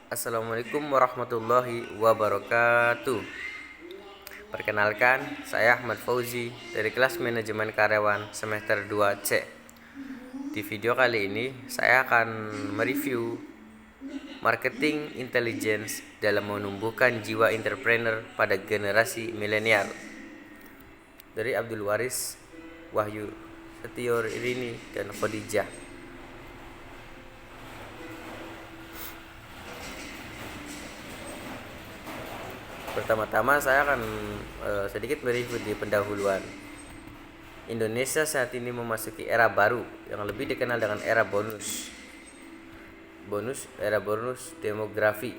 Assalamualaikum warahmatullahi wabarakatuh. Perkenalkan, saya Ahmad Fauzi dari kelas manajemen karyawan semester 2C. Di video kali ini saya akan mereview marketing intelligence dalam menumbuhkan jiwa entrepreneur pada generasi milenial dari Abdul Waris, Wahyu Setio Rini, dan Khadijah. Pertama-tama saya akan sedikit mereview di pendahuluan. Indonesia saat ini memasuki era baru yang lebih dikenal dengan era bonus demografi.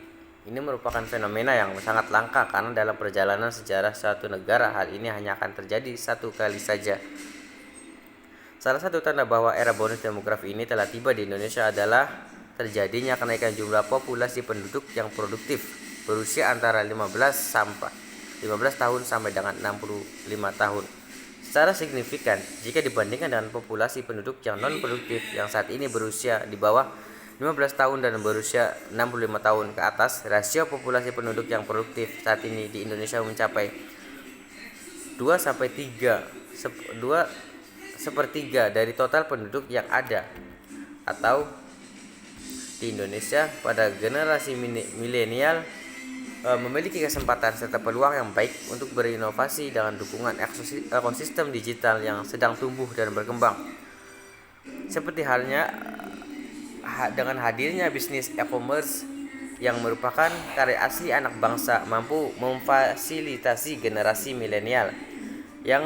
Ini merupakan fenomena yang sangat langka karena dalam perjalanan sejarah suatu negara hal ini hanya akan terjadi satu kali saja. Salah satu tanda bahwa era bonus demografi ini telah tiba di Indonesia adalah terjadinya kenaikan jumlah populasi penduduk yang produktif berusia antara 15 tahun sampai dengan 65 tahun. Secara signifikan jika dibandingkan dengan populasi penduduk yang non produktif yang saat ini berusia di bawah 15 tahun dan berusia 65 tahun ke atas, rasio populasi penduduk yang produktif saat ini di Indonesia mencapai 2/3 dari total penduduk yang ada. Atau di Indonesia pada generasi milenial memiliki kesempatan serta peluang yang baik untuk berinovasi dengan dukungan ekosistem digital yang sedang tumbuh dan berkembang. Seperti halnya dengan hadirnya bisnis e-commerce yang merupakan karya asli anak bangsa mampu memfasilitasi generasi milenial yang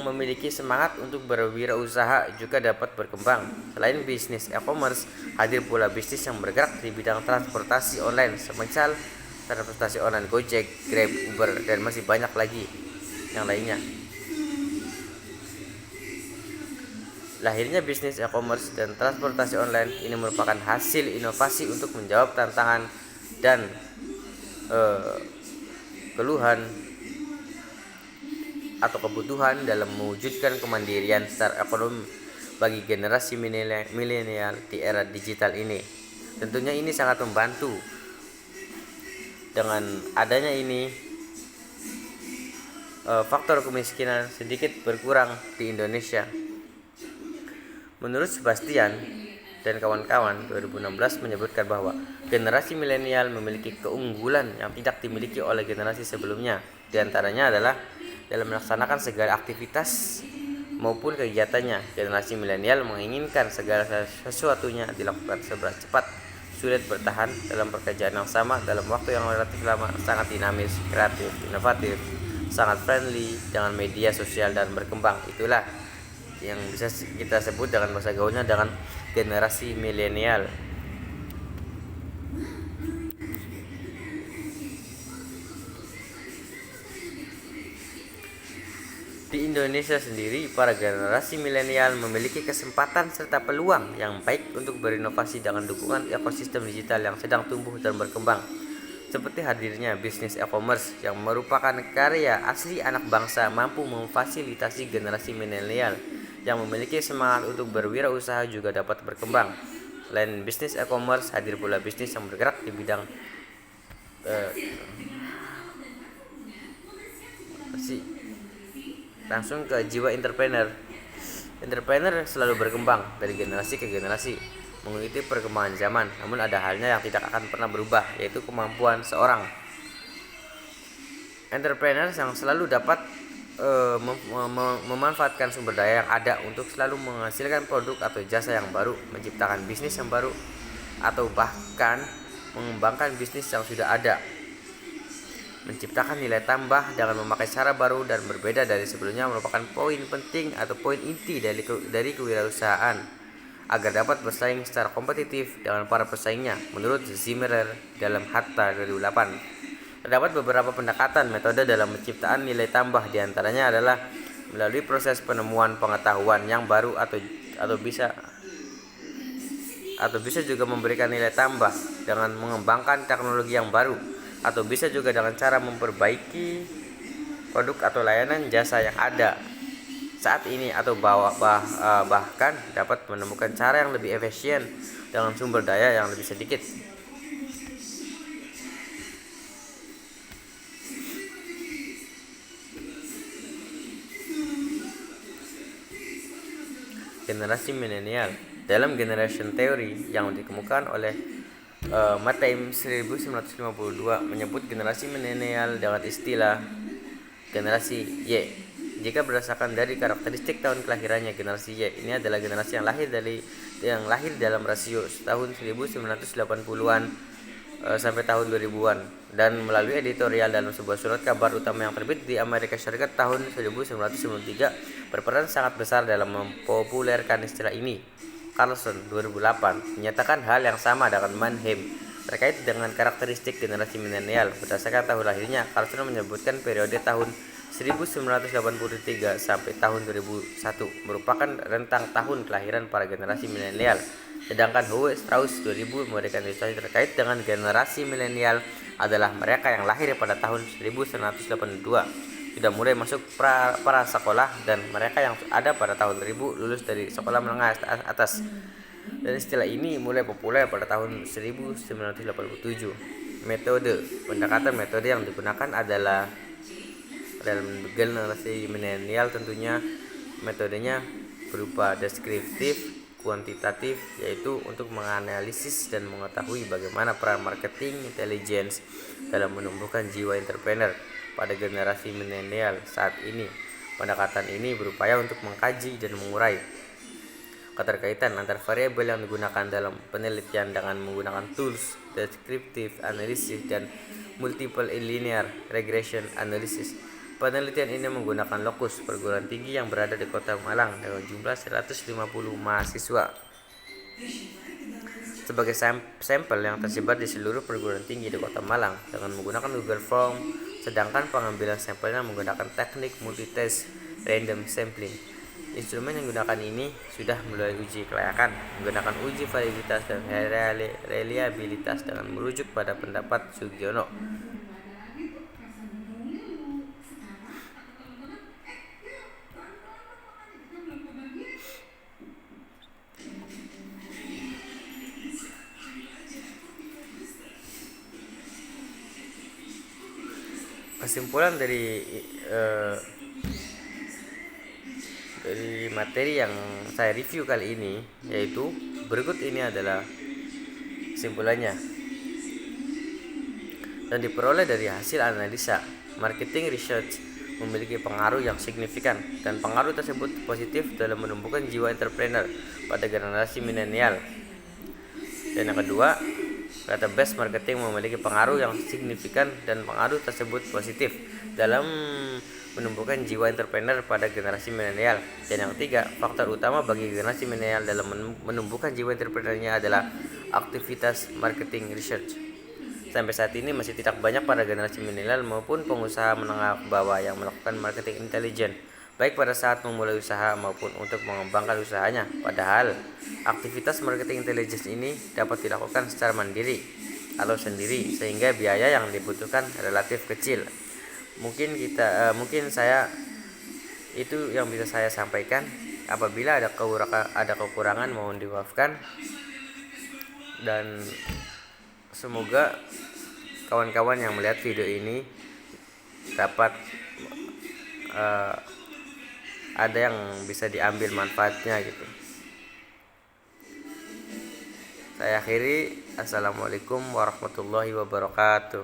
memiliki semangat untuk berwirausaha juga dapat berkembang. Selain bisnis e-commerce, hadir pula bisnis yang bergerak di bidang transportasi online semisal transportasi online Gojek, Grab, Uber, dan masih banyak lagi yang lainnya. Lahirnya bisnis e-commerce dan transportasi online ini merupakan hasil inovasi untuk menjawab tantangan dan keluhan atau kebutuhan dalam mewujudkan kemandirian secara ekonomi bagi generasi milenial di era digital ini. Tentunya ini sangat membantu. Dengan adanya ini, faktor kemiskinan sedikit berkurang di Indonesia. Menurut Sebastian dan kawan-kawan, 2016 menyebutkan bahwa generasi milenial memiliki keunggulan yang tidak dimiliki oleh generasi sebelumnya. Di antaranya adalah dalam melaksanakan segala aktivitas maupun kegiatannya. Generasi milenial menginginkan segala sesuatunya dilakukan serba cepat, sulit bertahan dalam pekerjaan yang sama dalam waktu yang relatif lama, sangat dinamis, kreatif, inovatif, sangat friendly dengan media sosial dan berkembang. Itulah yang bisa kita sebut dengan bahasa gaulnya dengan generasi milenial. Di Indonesia sendiri, para generasi milenial memiliki kesempatan serta peluang yang baik untuk berinovasi dengan dukungan ekosistem digital yang sedang tumbuh dan berkembang. Seperti hadirnya bisnis e-commerce yang merupakan karya asli anak bangsa mampu memfasilitasi generasi milenial yang memiliki semangat untuk berwirausaha juga dapat berkembang. Selain bisnis e-commerce, hadir pula bisnis yang bergerak di bidang langsung ke jiwa entrepreneur. Entrepreneur selalu berkembang dari generasi ke generasi mengikuti perkembangan zaman, namun ada halnya yang tidak akan pernah berubah, yaitu kemampuan seorang entrepreneur yang selalu dapat memanfaatkan sumber daya yang ada untuk selalu menghasilkan produk atau jasa yang baru, menciptakan bisnis yang baru, atau bahkan mengembangkan bisnis yang sudah ada, menciptakan nilai tambah dengan memakai cara baru dan berbeda dari sebelumnya merupakan poin penting atau poin inti dari kewirausahaan agar dapat bersaing secara kompetitif dengan para pesaingnya. Menurut Zimmerer dalam Hatta 2008, terdapat beberapa pendekatan metode dalam penciptaan nilai tambah, diantaranya adalah melalui proses penemuan pengetahuan yang baru atau bisa juga memberikan nilai tambah dengan mengembangkan teknologi yang baru, atau bisa juga dengan cara memperbaiki produk atau layanan jasa yang ada saat ini, atau bahkan dapat menemukan cara yang lebih efisien dengan sumber daya yang lebih sedikit. generasi milenial. Dalam generation theory yang dikemukakan oleh Mataim 1952 menyebut generasi milenial dengan istilah generasi Y. Jika berdasarkan dari karakteristik tahun kelahirannya, generasi Y ini adalah generasi yang lahir dalam rasio tahun 1980-an sampai tahun 2000-an, dan melalui editorial dalam sebuah surat kabar utama yang terbit di Amerika Serikat tahun 1993 berperan sangat besar dalam mempopulerkan istilah ini. Carlson 2008 menyatakan hal yang sama dengan Mannheim terkait dengan karakteristik generasi milenial. Berdasarkan tahun lahirnya, Carlson menyebutkan periode tahun 1983 sampai tahun 2001 merupakan rentang tahun kelahiran para generasi milenial. Sedangkan Howe Strauss 2000 memberikan ilustrasi terkait dengan generasi milenial adalah mereka yang lahir pada tahun 1982, sudah mulai masuk para sekolah, dan mereka yang ada pada tahun 2000 lulus dari sekolah menengah atas. Dan istilah ini mulai populer pada tahun 1987. Pendekatan metode yang digunakan adalah dalam generasi milenial tentunya metodenya berupa deskriptif, kuantitatif, yaitu untuk menganalisis dan mengetahui bagaimana peran marketing intelligence dalam menumbuhkan jiwa entrepreneur pada generasi milenial saat ini. Pendekatan ini berupaya untuk mengkaji dan mengurai keterkaitan antar variabel yang digunakan dalam penelitian dengan menggunakan tools descriptive analysis dan multiple linear regression analysis. Penelitian ini menggunakan lokus perguruan tinggi yang berada di Kota Malang dengan jumlah 150 mahasiswa sebagai sampel yang tersebar di seluruh perguruan tinggi di Kota Malang dengan menggunakan Google Form, sedangkan pengambilan sampelnya menggunakan teknik multitest random sampling. Instrumen yang digunakan ini sudah melalui uji kelayakan, menggunakan uji validitas dan reliabilitas dengan merujuk pada pendapat Sugiono. Kesimpulan dari materi yang saya review kali ini yaitu berikut. Ini adalah kesimpulannya dan diperoleh dari hasil analisa. Marketing research memiliki pengaruh yang signifikan dan pengaruh tersebut positif dalam menumbuhkan jiwa entrepreneur pada generasi milenial. Dan yang kedua, database marketing memiliki pengaruh yang signifikan dan pengaruh tersebut positif dalam menumbuhkan jiwa entrepreneur pada generasi milenial. Dan yang ketiga, faktor utama bagi generasi milenial dalam menumbuhkan jiwa entrepreneurnya adalah aktivitas marketing research. Sampai saat ini masih tidak banyak para generasi milenial maupun pengusaha menengah ke bawah yang melakukan marketing intelijen, baik pada saat memulai usaha maupun untuk mengembangkan usahanya. Padahal aktivitas marketing intelligence ini dapat dilakukan secara mandiri atau sendiri, sehingga biaya yang dibutuhkan relatif kecil. Mungkin saya itu yang bisa saya sampaikan. Apabila ada kekurangan mohon dimaafkan, dan semoga kawan-kawan yang melihat video ini dapat ada yang bisa diambil manfaatnya gitu. Saya akhiri. Assalamualaikum warahmatullahi wabarakatuh.